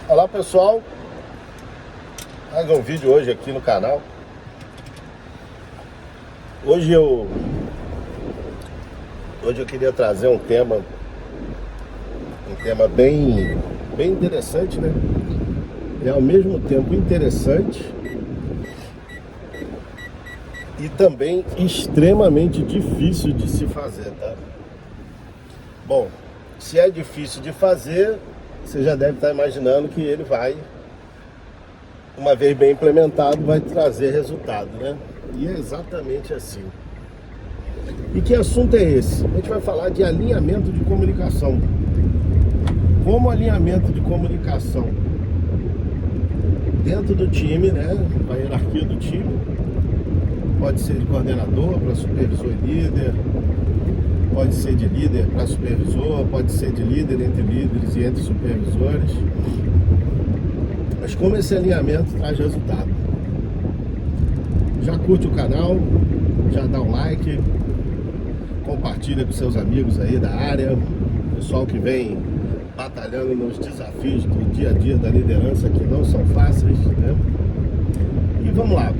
Olá pessoal, mais um vídeo hoje aqui no canal. Hoje eu queria trazer um tema bem interessante, né? E ao mesmo tempo interessante e também extremamente difícil de se fazer, tá? Bom, se é difícil de fazer, você já deve estar imaginando que ele vai, uma vez bem implementado, vai trazer resultado, né? E é exatamente assim. E que assunto é esse? A gente vai falar de alinhamento de comunicação. Como alinhamento de comunicação dentro do time, né? A hierarquia do time. Pode ser de coordenador para supervisor e líder. Pode ser de líder para supervisor, pode ser de líder entre líderes e entre supervisores. Mas como esse alinhamento traz resultado? Já curte o canal, já dá um like, compartilha com seus amigos aí da área, pessoal que vem batalhando nos desafios do dia a dia da liderança, que não são fáceis, né? E vamos lá.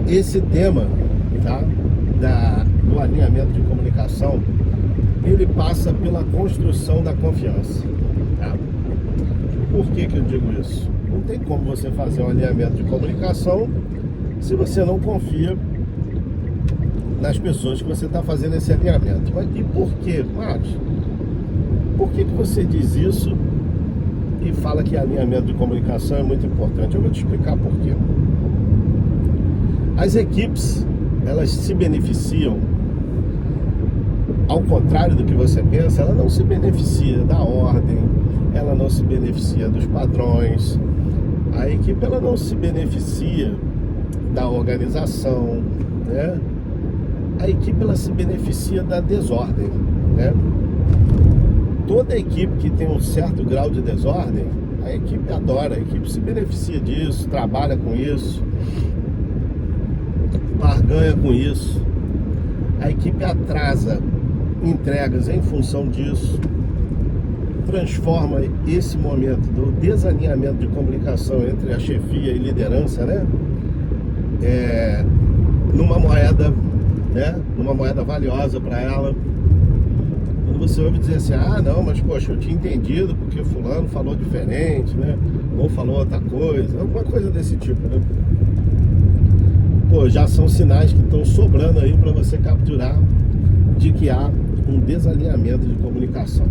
Esse tema, tá? Do alinhamento de comunicação, ele passa pela construção da confiança, tá? Por que eu digo isso? Não tem como você fazer um alinhamento de comunicação se você não confia nas pessoas que você está fazendo esse alinhamento. Mas e por quê, Marcos? Por que você diz isso e fala que alinhamento de comunicação é muito importante? Eu vou te explicar por quê. As equipes, elas se beneficiam, ao contrário do que você pensa, ela não se beneficia da ordem, ela não se beneficia dos padrões, a equipe ela não se beneficia da organização, né? A equipe ela se beneficia da desordem, né? Toda equipe que tem um certo grau de desordem, a equipe adora, a equipe se beneficia disso, trabalha com isso, barganha com isso. A equipe atrasa entregas em função disso, transforma esse momento do desalinhamento de comunicação entre a chefia e liderança, né? Numa moeda, né? Numa moeda valiosa para ela. Quando você ouve dizer assim, não, mas poxa, eu tinha entendido porque fulano falou diferente, né? Ou falou outra coisa, alguma coisa desse tipo, né? Pô, já são sinais que estão sobrando aí para você capturar de que há um desalinhamento de comunicação.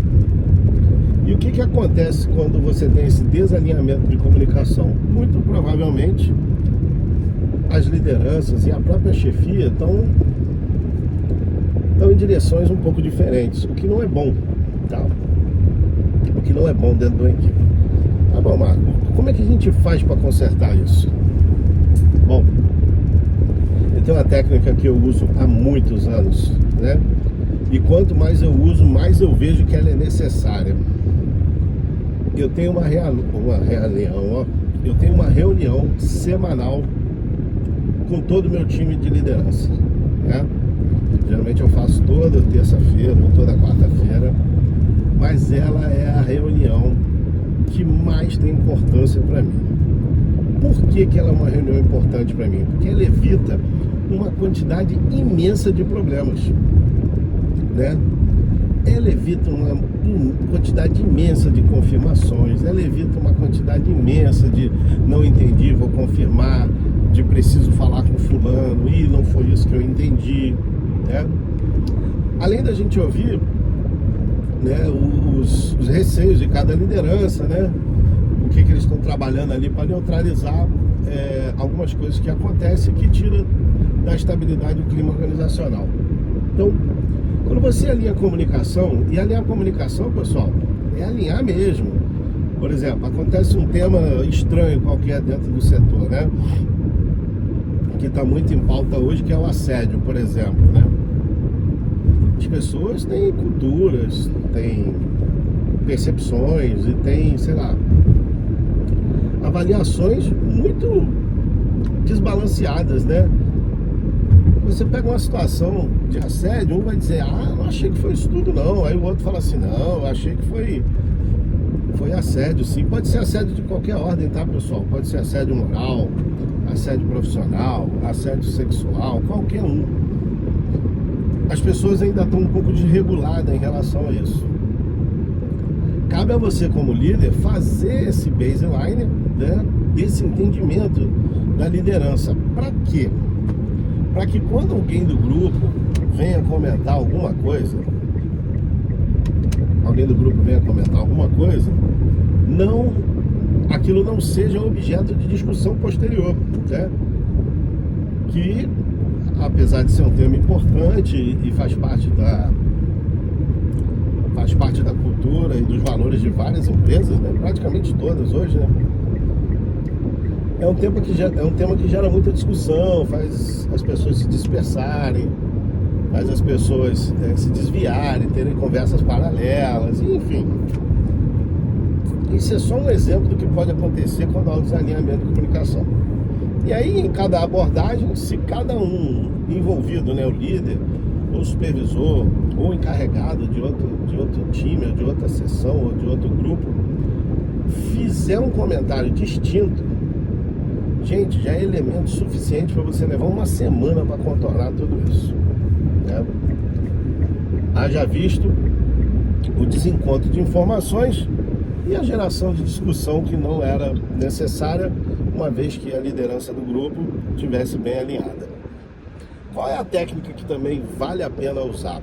E o que acontece quando você tem esse desalinhamento de comunicação? Muito provavelmente as lideranças e a própria chefia estão em direções um pouco diferentes, o que não é bom, tá? O que não é bom dentro de uma equipe. Tá bom, Marco, como é que a gente faz para consertar isso? Bom, tem uma técnica que eu uso há muitos anos, né? E quanto mais eu uso, mais eu vejo que ela é necessária. Eu tenho uma reunião semanal com todo o meu time de liderança, né? Geralmente eu faço toda terça-feira ou toda quarta-feira, mas ela é a reunião que mais tem importância para mim. Por que ela é uma reunião importante para mim? Porque ela evita uma quantidade imensa de problemas, né? Ela evita uma quantidade imensa de confirmações, ela evita uma quantidade imensa de não entendi, vou confirmar, de preciso falar com fulano, e não foi isso que eu entendi, né? Além da gente ouvir, né, os receios de cada liderança, né? O que eles estão trabalhando ali para neutralizar algumas coisas que acontecem que tira da estabilidade do clima organizacional. Então, quando você alinha a comunicação, e alinhar a comunicação, pessoal, é alinhar mesmo. Por exemplo, acontece um tema estranho qualquer dentro do setor, né? Que está muito em pauta hoje, que é o assédio, por exemplo, né? As pessoas têm culturas, têm percepções e têm, sei lá, avaliações muito desbalanceadas, né? Você pega uma situação de assédio, um vai dizer, não achei que foi isso tudo não. Aí o outro fala assim, não, achei que foi Foi assédio, sim. Pode ser assédio de qualquer ordem, tá, pessoal? Pode ser assédio moral, assédio profissional, assédio sexual, qualquer um. As pessoas ainda estão um pouco desreguladas em relação a isso. Cabe a você, como líder, fazer esse baseline, né, desse entendimento da liderança. Para quê? Para que quando alguém do grupo venha comentar alguma coisa, aquilo não seja objeto de discussão posterior, né? Que, apesar de ser um tema importante e faz parte da cultura e dos valores de várias empresas, né? Praticamente todas hoje, né? É um tema que gera muita discussão, faz as pessoas se dispersarem, faz as pessoas se desviarem, terem conversas paralelas, enfim. Isso é só um exemplo do que pode acontecer quando há um desalinhamento de comunicação. E aí, em cada abordagem, se cada um envolvido, né, o líder, ou supervisor, ou encarregado de outro time, ou de outra seção, ou de outro grupo, fizer um comentário distinto, gente, já é elemento suficiente para você levar uma semana para contornar tudo isso, né? Haja visto o desencontro de informações e a geração de discussão que não era necessária, uma vez que a liderança do grupo estivesse bem alinhada. Qual é a técnica que também vale a pena usar?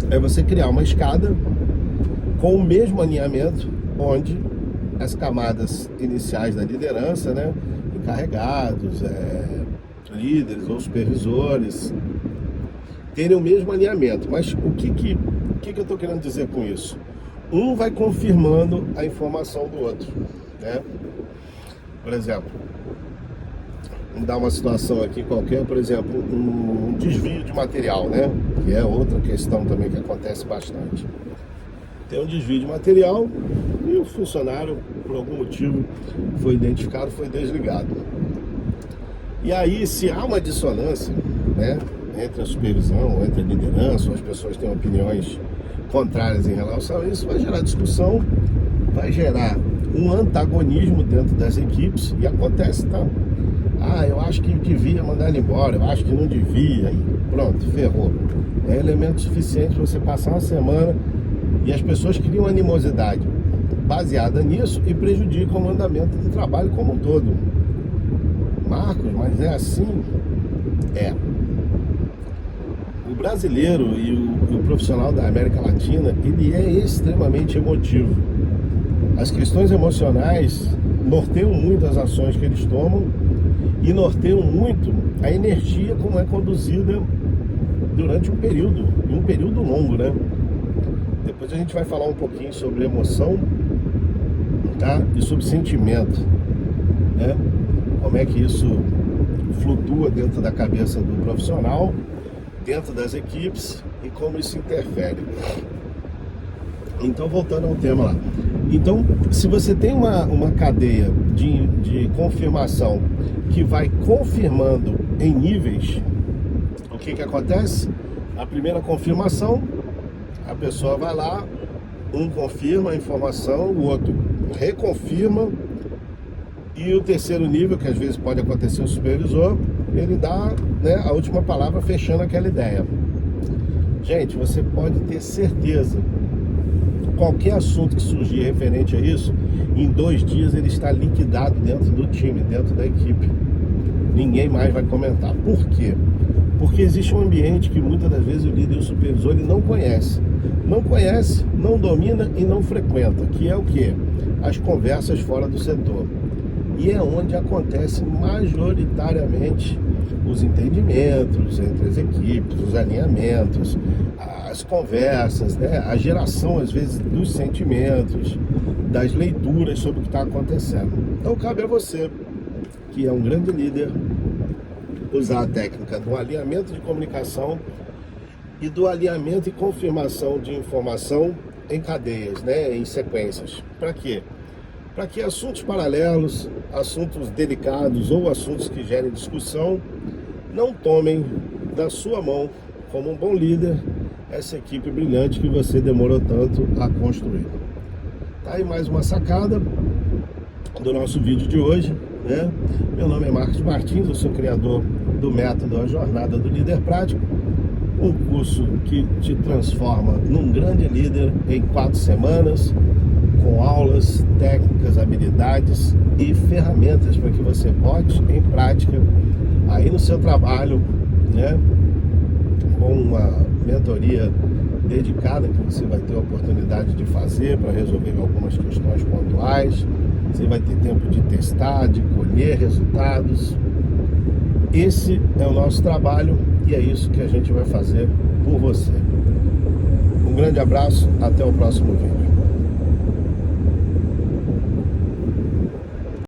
É você criar uma escada com o mesmo alinhamento, onde as camadas iniciais da liderança, né, encarregados, líderes ou supervisores, terem o mesmo alinhamento. Mas o que eu estou querendo dizer com isso? Um vai confirmando a informação do outro, né? Por exemplo, vamos dar uma situação aqui qualquer, por exemplo, um desvio de material, né? Que é outra questão também que acontece bastante. Tem um desvio de material e o funcionário, por algum motivo, foi identificado, foi desligado. E aí, se há uma dissonância, né, entre a supervisão, entre a liderança, ou as pessoas têm opiniões contrárias em relação a isso, vai gerar discussão, vai gerar um antagonismo dentro das equipes, e acontece, tá? Eu acho que devia mandar ele embora, eu acho que não devia, e pronto, ferrou. É elemento suficiente para você passar uma semana e as pessoas criam animosidade baseada nisso e prejudicam o andamento do trabalho como um todo. Marcos, mas é assim? É. O brasileiro e o profissional da América Latina, ele é extremamente emotivo. As questões emocionais norteiam muito as ações que eles tomam e norteiam muito a energia como é conduzida durante um período longo, né? Depois a gente vai falar um pouquinho sobre emoção, tá? E sobre sentimento, né? Como é que isso flutua dentro da cabeça do profissional, dentro das equipes e como isso interfere. Então, voltando ao tema lá. Então, se você tem uma cadeia de confirmação que vai confirmando em níveis, o que acontece? A primeira confirmação, a pessoa vai lá, um confirma a informação, o outro reconfirma, e o terceiro nível, que às vezes pode acontecer o supervisor, ele dá, né, a última palavra fechando aquela ideia. Gente, você pode ter certeza, qualquer assunto que surgir referente a isso, em 2 dias ele está liquidado dentro do time, dentro da equipe. Ninguém mais vai comentar. Por quê? Porque existe um ambiente que muitas das vezes o líder e o supervisor ele não conhece. Não conhece, não domina e não frequenta, que é o quê? As conversas fora do setor. E é onde acontece majoritariamente os entendimentos entre as equipes, os alinhamentos, as conversas, né? A geração, às vezes, dos sentimentos, das leituras sobre o que está acontecendo. Então, cabe a você, que é um grande líder, usar a técnica do alinhamento de comunicação e do alinhamento e confirmação de informação em cadeias, né? Em sequências. Para quê? Para que assuntos paralelos, assuntos delicados ou assuntos que gerem discussão não tomem da sua mão, como um bom líder, essa equipe brilhante que você demorou tanto a construir. Tá aí mais uma sacada do nosso vídeo de hoje, né? Meu nome é Marcos Martins, eu sou criador do método A Jornada do Líder Prático, um curso que te transforma num grande líder em 4 semanas, com aulas, técnicas, habilidades e ferramentas para que você bote em prática aí no seu trabalho, né? Com uma mentoria dedicada que você vai ter a oportunidade de fazer para resolver algumas questões pontuais. Você vai ter tempo de testar, de colher resultados. Esse é o nosso trabalho e é isso que a gente vai fazer por você. Um grande abraço, até o próximo vídeo.